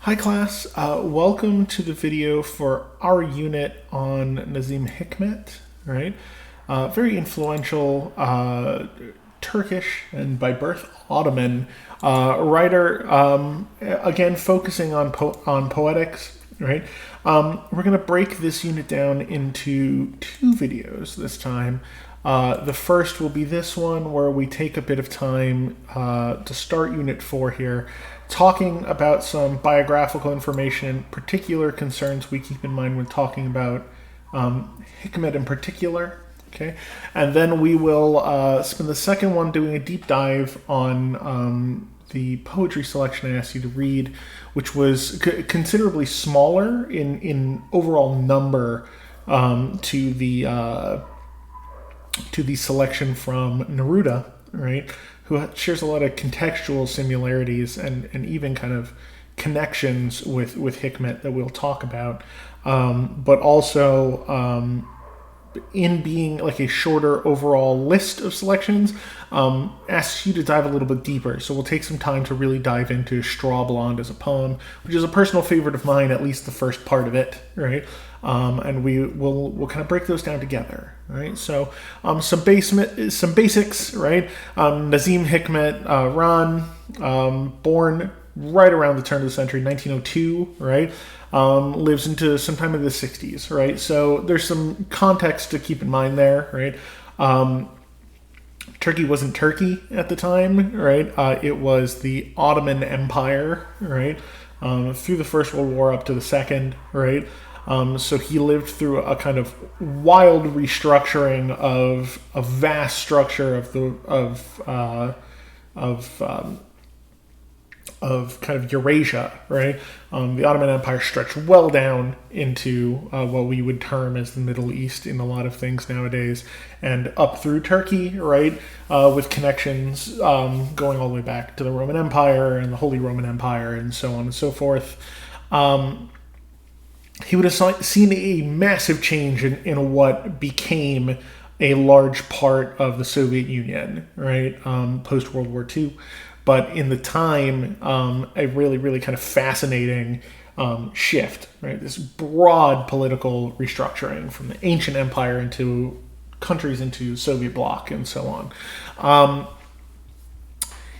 Hi class, welcome to the video for our unit on Nazim Hikmet, right? Very influential Turkish and by birth Ottoman writer, again focusing on poetics, right? We're going to break this unit down into two videos this time. The first will be this one where we take a bit of time to start Unit 4 here, talking about some biographical information, particular concerns we keep in mind when talking about Hikmet in particular. Okay, and then we will spend the second one doing a deep dive on the poetry selection I asked you to read, which was considerably smaller in overall number to the selection from Neruda, right? Who shares a lot of contextual similarities and even kind of connections with Hikmet that we'll talk about, but also in being like a shorter overall list of selections, asks you to dive a little bit deeper. So we'll take some time to really dive into Straw Blonde as a poem, which is a personal favorite of mine, at least the first part of it, right? And we'll kind of break those down together, right? So some basics, right? Nazim Hikmet, born right around the turn of the century, 1902, right? Lives into sometime in the 60s, right? So there's some context to keep in mind there, right? Turkey wasn't Turkey at the time, right? It was the Ottoman Empire, right? Through the First World War up to the Second, right? So he lived through a kind of wild restructuring of a vast structure of kind of Eurasia, right? The Ottoman Empire stretched well down into what we would term as the Middle East in a lot of things nowadays, and up through Turkey, right? With connections going all the way back to the Roman Empire and the Holy Roman Empire and so on and so forth. He would have seen a massive change in what became a large part of the Soviet Union, right? Post World War II. But in the time, a really, really kind of fascinating shift, right? This broad political restructuring from the ancient empire into countries into Soviet bloc and so on.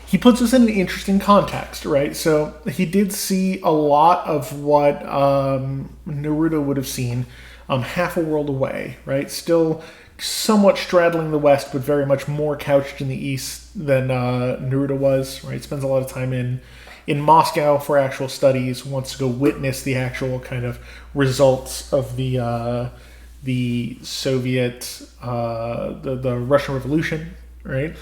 He puts us in an interesting context, right? So he did see a lot of what Neruda would have seen half a world away, right? Still somewhat straddling the West, but very much more couched in the East than Neruda was, right? Spends a lot of time in Moscow for actual studies, wants to go witness the actual kind of results of the Soviet, the Russian Revolution, right?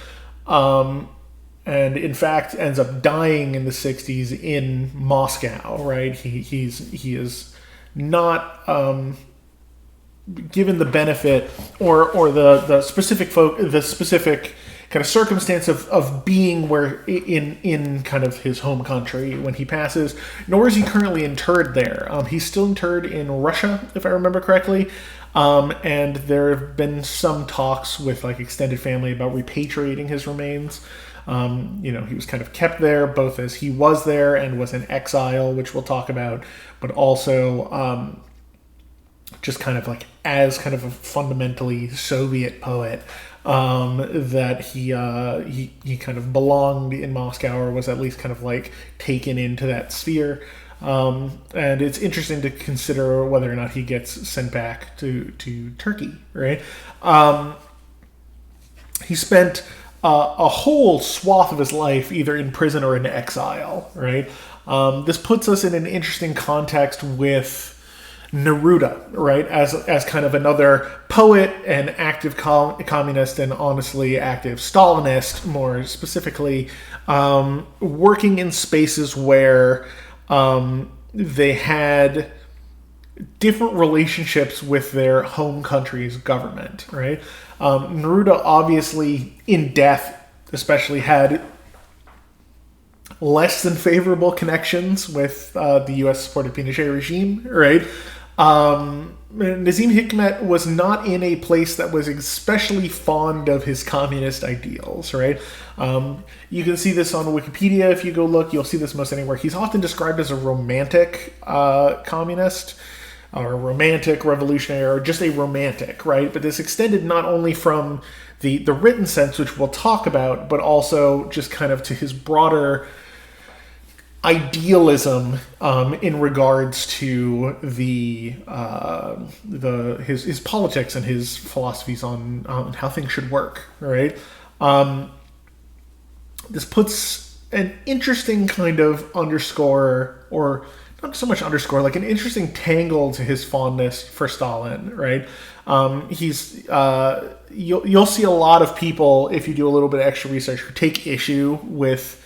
And in fact ends up dying in the 60s in Moscow, right? He is not given the benefit or the specific kind of circumstance of being where in kind of his home country when he passes, nor is he currently interred there. He's still interred in Russia, if I remember correctly. And there have been some talks with like extended family about repatriating his remains. He was kind of kept there both as he was there and was in exile, which we'll talk about, but also just kind of like as kind of a fundamentally Soviet poet, that he kind of belonged in Moscow, or was at least kind of like taken into that sphere. And it's interesting to consider whether or not he gets sent back to Turkey, right? He spent a whole swath of his life either in prison or in exile, right? This puts us in an interesting context with Neruda, right, as kind of another poet and active communist and honestly active Stalinist, more specifically, working in spaces where they had different relationships with their home country's government, right? Neruda obviously in death especially had less than favorable connections with the U.S. supported Pinochet regime, right? Nazim Hikmet was not in a place that was especially fond of his communist ideals, right? You can see this on Wikipedia if you go look. You'll see this most anywhere. He's often described as a romantic communist, or a romantic revolutionary, or just a romantic, right? But this extended not only from the written sense, which we'll talk about, but also just kind of to his broader idealism in regards to his politics and his philosophies on how things should work, right? This puts an interesting kind of underscore, or not so much underscore, like an interesting tangle to his fondness for Stalin, right? You'll see a lot of people, if you do a little bit of extra research, who take issue with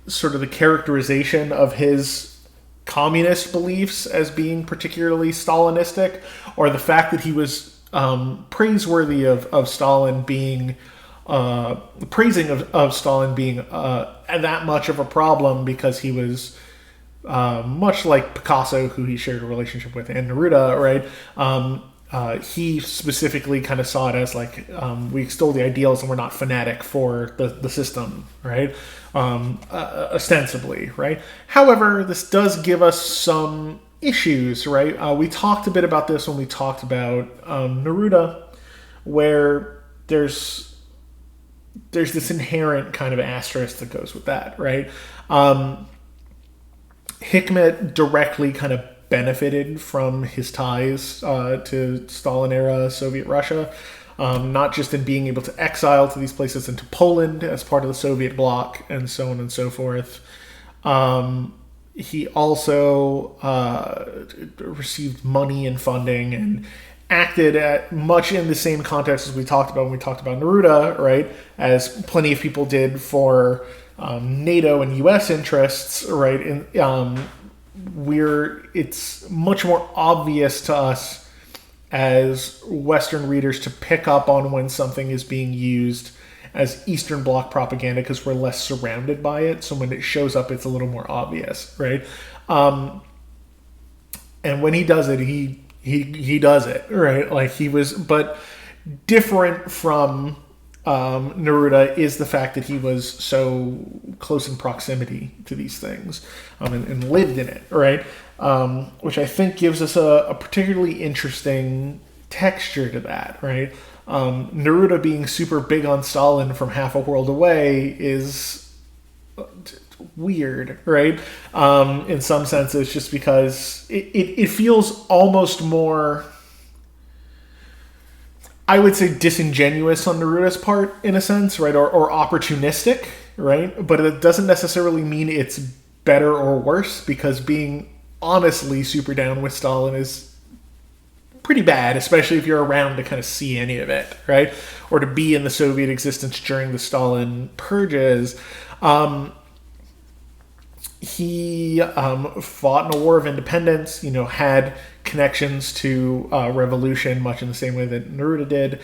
sort of the characterization of his communist beliefs as being particularly Stalinistic, or the fact that he was praiseworthy of Stalin being praising of Stalin being that much of a problem, because he was much like Picasso, who he shared a relationship with, and Neruda, right? He specifically kind of saw it as like, we extol the ideals and we're not fanatic for the system, right? Ostensibly, right? However, this does give us some issues, right? We talked a bit about this when we talked about Neruda, where there's this inherent kind of asterisk that goes with that, right? Hikmet directly kind of benefited from his ties to Stalin-era Soviet Russia, not just in being able to exile to these places into Poland as part of the Soviet bloc, and so on and so forth. He also received money and funding and acted at much in the same context as we talked about when we talked about Neruda, right? As plenty of people did for NATO and U.S. interests, right? It's much more obvious to us as Western readers to pick up on when something is being used as Eastern Bloc propaganda, because we're less surrounded by it. So when it shows up, it's a little more obvious, right? And when he does it, he does it, right? Like he was, but different from Neruda is the fact that he was so close in proximity to these things, and lived in it, right? Which I think gives us a particularly interesting texture to that, right? Neruda being super big on Stalin from half a world away is weird, right? In some senses, just because it feels almost more, I would say, disingenuous on Neruda's part, in a sense, right? Or opportunistic, right? But it doesn't necessarily mean it's better or worse, because being honestly super down with Stalin is pretty bad, especially if you're around to kind of see any of it, right? Or to be in the Soviet existence during the Stalin purges. He fought in a war of independence, had connections to revolution, much in the same way that Neruda did,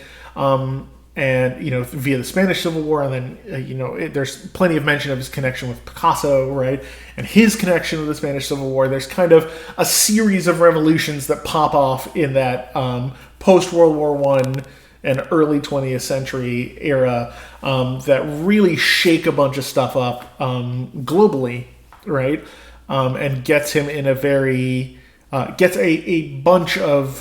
and via the Spanish Civil War, and then there's plenty of mention of his connection with Picasso, right, and his connection with the Spanish Civil War. There's kind of a series of revolutions that pop off in that post World War I and early 20th century era that really shake a bunch of stuff up globally, right, and gets him in a very gets a bunch of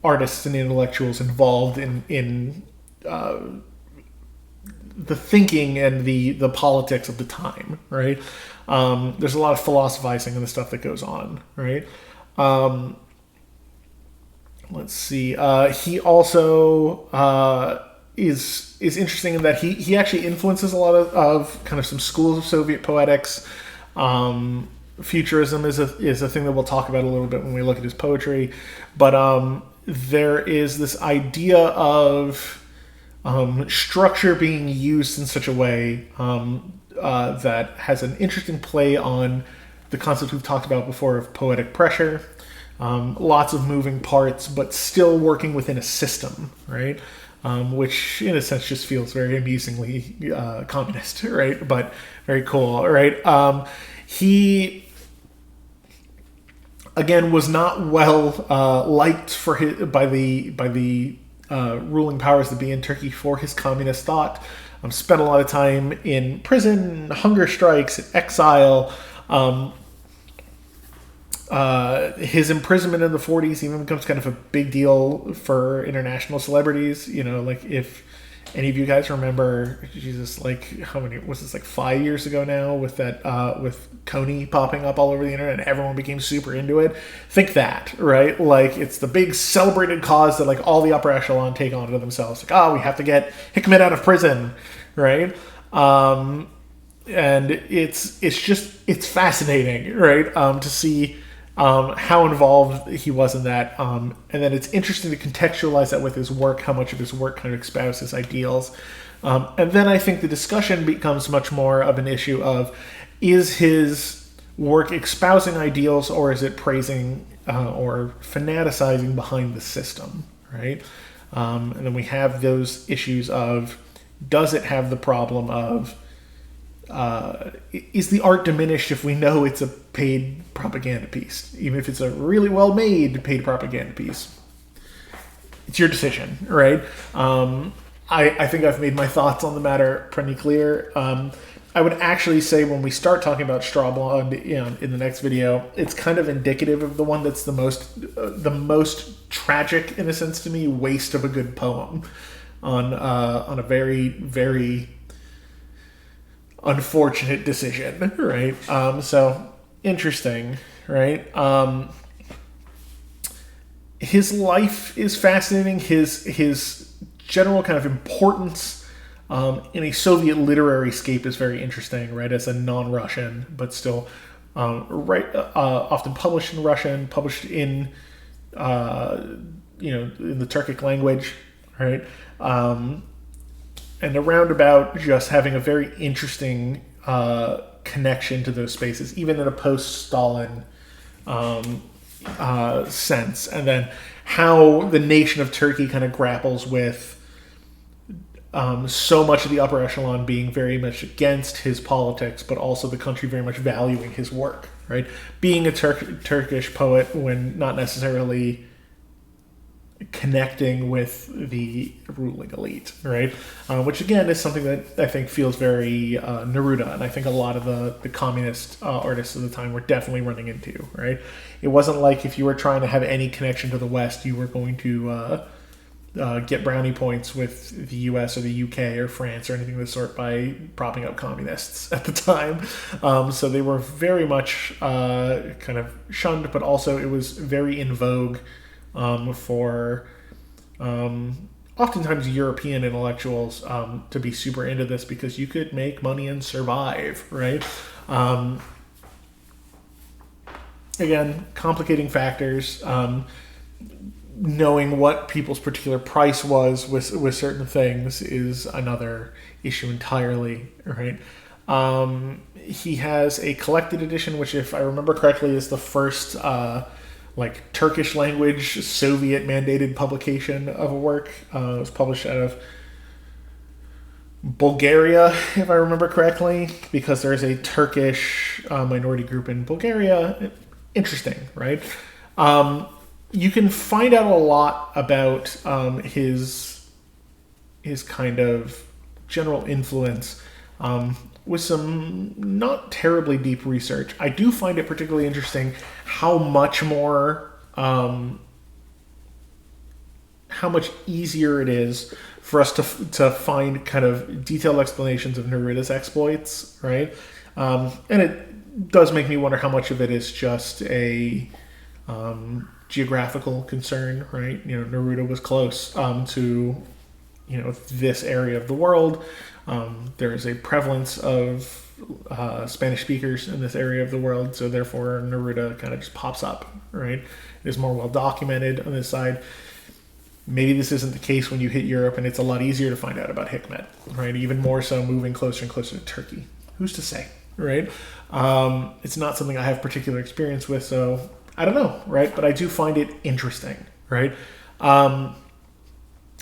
artists and intellectuals involved in the thinking and the politics of the time, right? There's a lot of philosophizing and the stuff that goes on, right? Let's see. He also is interesting in that he actually influences a lot of kind of some schools of Soviet poetics. Futurism is a thing that we'll talk about a little bit when we look at his poetry, but there is this idea of structure being used in such a way that has an interesting play on the concept we've talked about before of poetic pressure. Lots of moving parts, but still working within a system, right? Which in a sense just feels very amusingly communist, right? But very cool, right? He again, was not well liked by the ruling powers that be in Turkey for his communist thought. Spent a lot of time in prison, hunger strikes, exile. His imprisonment in the 40s even becomes kind of a big deal for international celebrities. You know, like if any of you guys remember, Jesus, like how many was this, like 5 years ago now, with that with Coney popping up all over the internet and everyone became super into it. Think that, right? Like it's the big celebrated cause that like all the upper echelon take onto themselves. Like, oh, we have to get Hikmet out of prison, right? And it's fascinating, right? To see how involved he was in that. And then it's interesting to contextualize that with his work, how much of his work kind of espouses ideals. And then I think the discussion becomes much more of an issue of, is his work espousing ideals, or is it praising or fanaticizing behind the system, right? And then we have those issues of, does it have the problem of, is the art diminished if we know it's a paid propaganda piece, even if it's a really well-made paid propaganda piece? It's your decision, right? I think I've made my thoughts on the matter pretty clear. I would actually say when we start talking about Straw Blonde in the next video, it's kind of indicative of the one that's the most tragic, in a sense to me, waste of a good poem on a very, very unfortunate decision, right? So interesting, right? His life is fascinating. His general kind of importance in a Soviet literary scape is very interesting, right? As a non-Russian, but still often published in Russian, published in in the Turkic language, right? And around about just having a very interesting connection to those spaces, even in a post-Stalin sense. And then how the nation of Turkey kind of grapples with so much of the upper echelon being very much against his politics, but also the country very much valuing his work, right? Being a Turkish poet when not necessarily connecting with the ruling elite, right? Which again is something that I think feels very Neruda, and I think a lot of the communist artists of the time were definitely running into, right? It wasn't like if you were trying to have any connection to the West, you were going to get brownie points with the US or the UK or France or anything of the sort by propping up communists at the time. So they were very much kind of shunned, but also it was very in vogue for oftentimes European intellectuals to be super into this because you could make money and survive, right? Again, complicating factors. Knowing what people's particular price was with certain things is another issue entirely, right? He has a collected edition, which, if I remember correctly, is the first like Turkish language Soviet mandated publication of a work. It was published out of Bulgaria, if I remember correctly, because there's a Turkish minority group in Bulgaria. Interesting, right? You can find out a lot about his kind of general influence with some not terribly deep research. I do find it particularly interesting how much easier it is for us to find kind of detailed explanations of Neruda's exploits, right? And it does make me wonder how much of it is just a geographical concern, right? You know, Neruda was close to, this area of the world. There is a prevalence of Spanish speakers in this area of the world, so therefore Neruda kind of just pops up, right? It is more well documented on this side. Maybe this isn't the case when you hit Europe, and it's a lot easier to find out about Hikmet, right? Even more so moving closer and closer to Turkey. Who's to say, right? It's not something I have particular experience with, so I don't know, right? But I do find it interesting, right?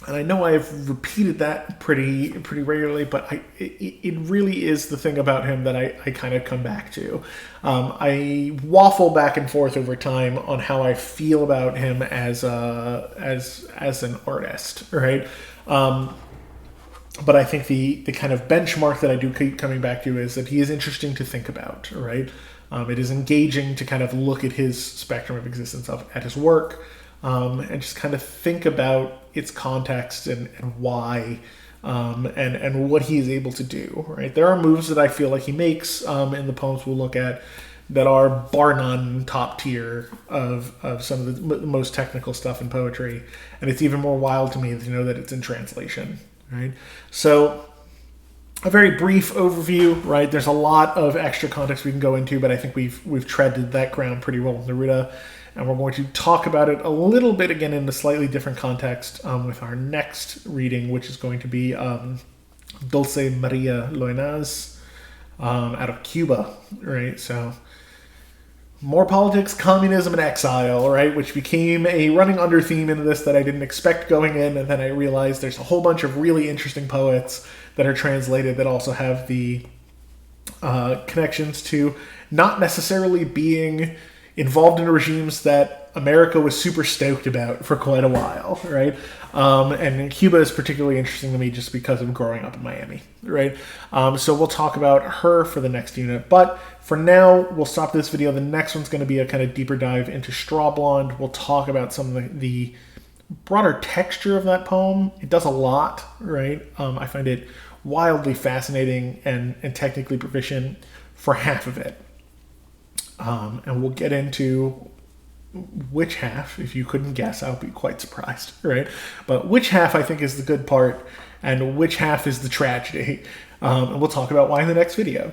And I know I've repeated that pretty regularly, but it really is the thing about him that I kind of come back to. I waffle back and forth over time on how I feel about him as an artist, right? But I think the kind of benchmark that I do keep coming back to is that he is interesting to think about, right? It is engaging to kind of look at his spectrum of existence, at his work, and just kind of think about its context and why, and what he is able to do, right? There are moves that I feel like he makes in the poems we'll look at that are bar none top tier of some of the most technical stuff in poetry. And it's even more wild to me to know that it's in translation, right? So a very brief overview, right? There's a lot of extra context we can go into, but I think we've treaded that ground pretty well with Neruda. And we're going to talk about it a little bit again in a slightly different context with our next reading, which is going to be Dulce Maria Loenaz out of Cuba, right? So more politics, communism, and exile, right? Which became a running under theme into this that I didn't expect going in, and then I realized there's a whole bunch of really interesting poets that are translated that also have the connections to not necessarily being involved in regimes that America was super stoked about for quite a while, right? And Cuba is particularly interesting to me just because of growing up in Miami, right? So we'll talk about her for the next unit. But for now, we'll stop this video. The next one's going to be a kind of deeper dive into Straw Blonde. We'll talk about some of the broader texture of that poem. It does a lot, right? I find it wildly fascinating and technically proficient for half of it. And we'll get into which half, if you couldn't guess, I would be quite surprised, right? But which half I think is the good part and which half is the tragedy. And we'll talk about why in the next video.